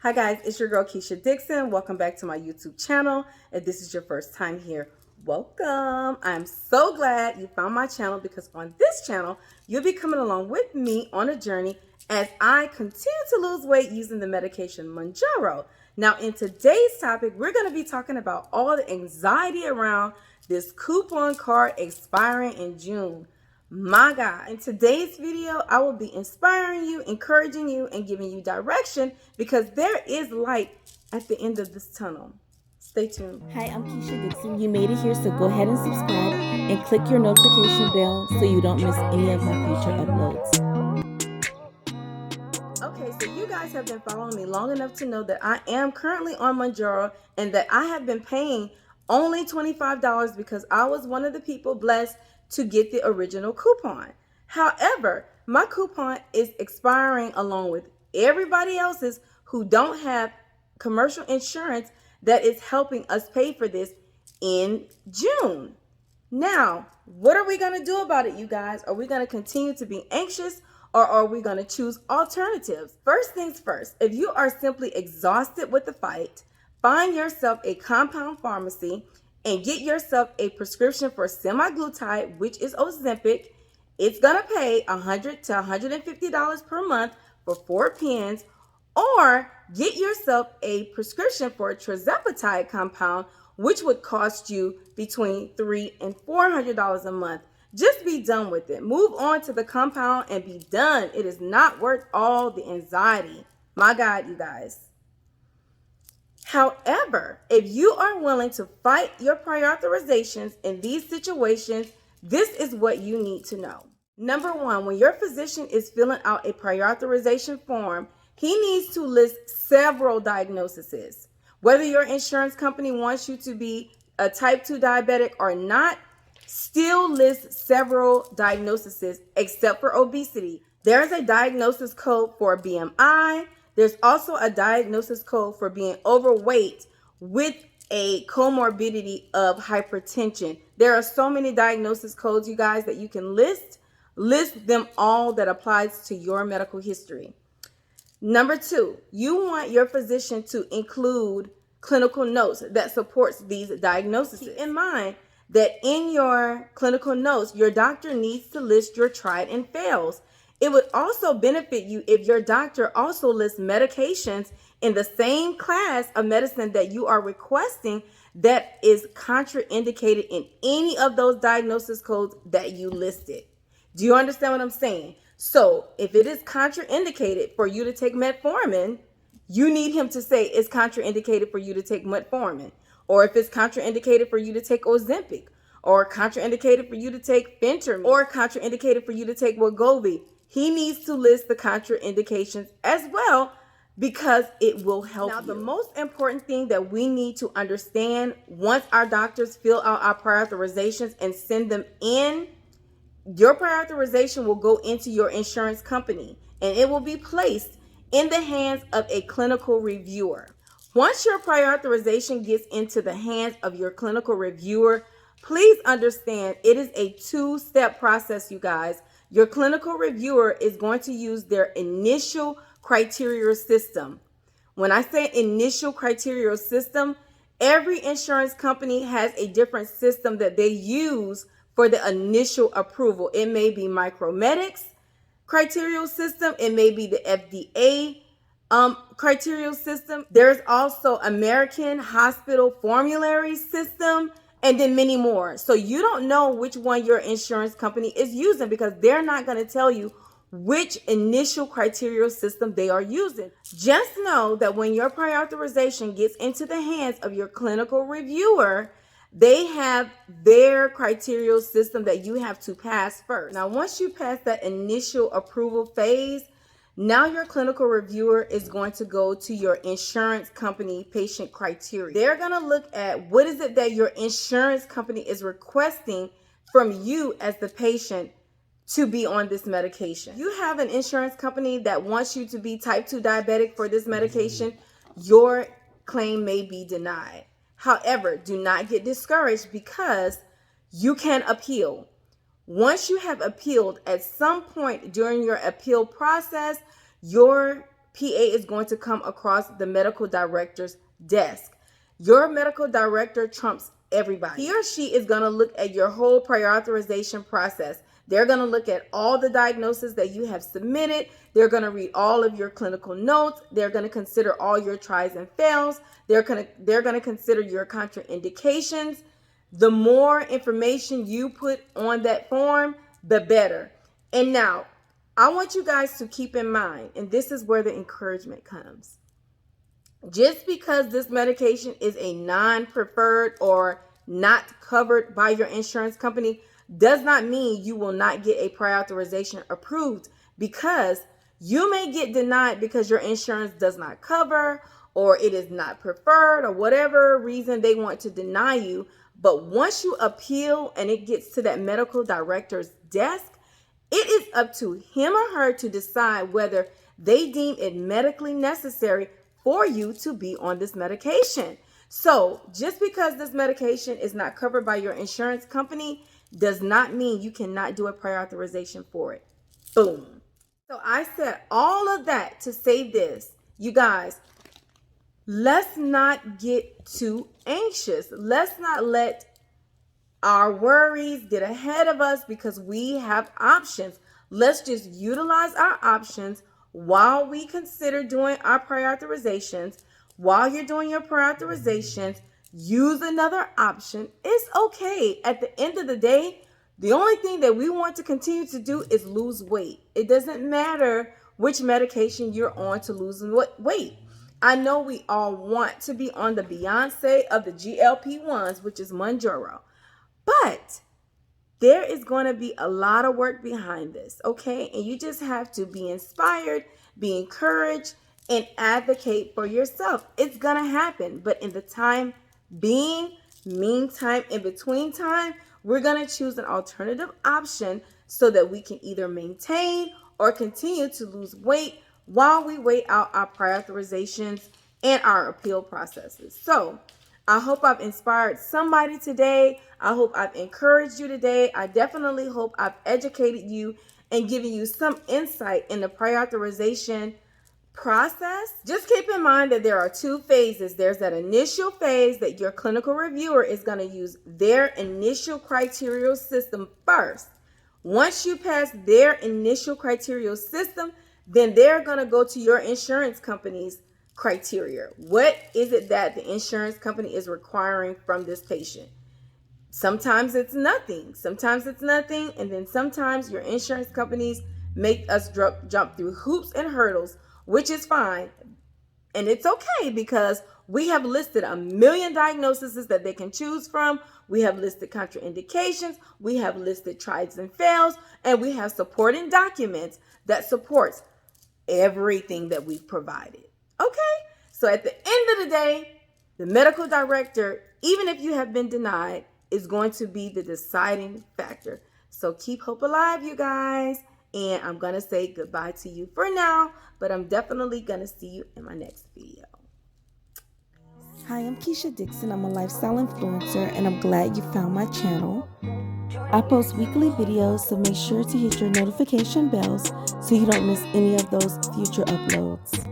Hi guys, it's your girl Keisha Dixon. Welcome back to my YouTube channel. If this is your first time here, welcome. I'm so glad you found my channel because on this channel, you'll be coming along with me on a journey as I continue to lose weight using the medication MOUNJARO. Now in today's topic, we're going to be talking about all the anxiety around this coupon card expiring in June. My God, in today's video, I will be inspiring you, encouraging you, and giving you direction because there is light at the end of this tunnel. Stay tuned. Hi, I'm Keisha Dixon. You made it here, so go ahead and subscribe and click your notification bell so you don't miss any of my future uploads. Okay, so you guys have been following me long enough to know that I am currently on MOUNJARO and that I have been paying only $25 because I was one of the people blessed to get the original coupon. However, my coupon is expiring along with everybody else's who don't have commercial insurance that is helping us pay for this in June. Now, what are we going to do about it, you guys? Are we going to continue to be anxious or are we going to choose alternatives? First things first, if you are simply exhausted with the fight, find yourself a compound pharmacy and get yourself a prescription for semaglutide, which is Ozempic. It's going to pay $100 to $150 per month for 4 pens, or get yourself a prescription for tirzepatide compound, which would cost you between $300 and $400 a month. Just be done with it. Move on to the compound and be done. It is not worth all the anxiety. My God, you guys. However, if you are willing to fight your prior authorizations in these situations, this is what you need to know. Number one, when your physician is filling out a prior authorization form, he needs to list several diagnoses. Whether your insurance company wants you to be a type 2 diabetic or not, still list several diagnoses except for obesity. There's a diagnosis code for BMI. There's also a diagnosis code for being overweight with a comorbidity of hypertension. There are so many diagnosis codes, you guys, that you can list. List them all that applies to your medical history. Number two, you want your physician to include clinical notes that supports these diagnoses. Keep in mind that in your clinical notes, your doctor needs to list your tried and fails. It would also benefit you if your doctor also lists medications in the same class of medicine that you are requesting that is contraindicated in any of those diagnosis codes that you listed. Do you understand what I'm saying? So if it is contraindicated for you to take metformin, you need him to say it's contraindicated for you to take metformin. Or if it's contraindicated for you to take Ozempic, or contraindicated for you to take Phentermine, or contraindicated for you to take Wegovy, he needs to list the contraindications as well because it will help you. Now, the most important thing that we need to understand once our doctors fill out our prior authorizations and send them in, your prior authorization will go into your insurance company and it will be placed in the hands of a clinical reviewer. Once your prior authorization gets into the hands of your clinical reviewer, please understand it is a two-step process, you guys. Your clinical reviewer is going to use their initial criteria system. When I say initial criteria system, every insurance company has a different system that they use for the initial approval. It may be Micromedics criteria system. It may be the FDA criteria system. There's also American Hospital Formulary System, and then many more. So you don't know which one your insurance company is using because they're not going to tell you which initial criteria system they are using. Just know that when your prior authorization gets into the hands of your clinical reviewer, they have their criteria system that you have to pass first. Now, once you pass that initial approval phase, now your clinical reviewer is going to go to your insurance company patient criteria. They're going to look at what is it that your insurance company is requesting from you as the patient to be on this medication. You have an insurance company that wants you to be type 2 diabetic for this medication, your claim may be denied. However, do not get discouraged because you can appeal. Once you have appealed, at some point during your appeal process, your PA is going to come across the medical director's desk. Your medical director trumps everybody. He or she is going to look at your whole prior authorization process. They're going to look at all the diagnoses that you have submitted. They're going to read all of your clinical notes. They're going to consider all your tries and fails. They're going to consider your contraindications. The more information you put on that form, the better. And now, I want you guys to keep in mind, and this is where the encouragement comes. Just because this medication is a non-preferred or not covered by your insurance company does not mean you will not get a prior authorization approved, because you may get denied because your insurance does not cover, or it is not preferred, or whatever reason they want to deny you. But once you appeal and it gets to that medical director's desk, it is up to him or her to decide whether they deem it medically necessary for you to be on this medication. So just because this medication is not covered by your insurance company does not mean you cannot do a prior authorization for it. Boom. So I said all of that to say this. You guys, let's not get too anxious. Let's not let our worries get ahead of us because we have options. Let's just utilize our options while we consider doing our prior authorizations. While you're doing your prior authorizations, use another option. It's okay. At the end of the day, the only thing that we want to continue to do is lose weight. It doesn't matter which medication you're on to lose weight. I know we all want to be on the Beyonce of the GLP-1s, which is MOUNJARO. But there is going to be a lot of work behind this, okay? And you just have to be inspired, be encouraged, and advocate for yourself. It's going to happen. But in the time being, meantime, in between time, we're going to choose an alternative option so that we can either maintain or continue to lose weight while we wait out our prior authorizations and our appeal processes. So I hope I've inspired somebody today. I hope I've encouraged you today. I definitely hope I've educated you and given you some insight in the prior authorization process. Just keep in mind that there are two phases. There's that initial phase that your clinical reviewer is going to use their initial criteria system first. Once you pass their initial criteria system, then they're going to go to your insurance company's criteria. What is it that the insurance company is requiring from this patient? Sometimes it's nothing. Sometimes it's nothing. And then sometimes your insurance companies make us jump through hoops and hurdles, which is fine. And it's okay because we have listed a million diagnoses that they can choose from. We have listed contraindications. We have listed tries and fails. And we have supporting documents that supports everything that we've provided. Okay? So at the end of the day, the medical director, even if you have been denied, is going to be the deciding factor. So keep hope alive, you guys. And I'm going to say goodbye to you for now, but I'm definitely going to see you in my next video. Hi, I'm Keisha Dixon. I'm a lifestyle influencer, and I'm glad you found my channel. I post weekly videos, so make sure to hit your notification bells so you don't miss any of those future uploads.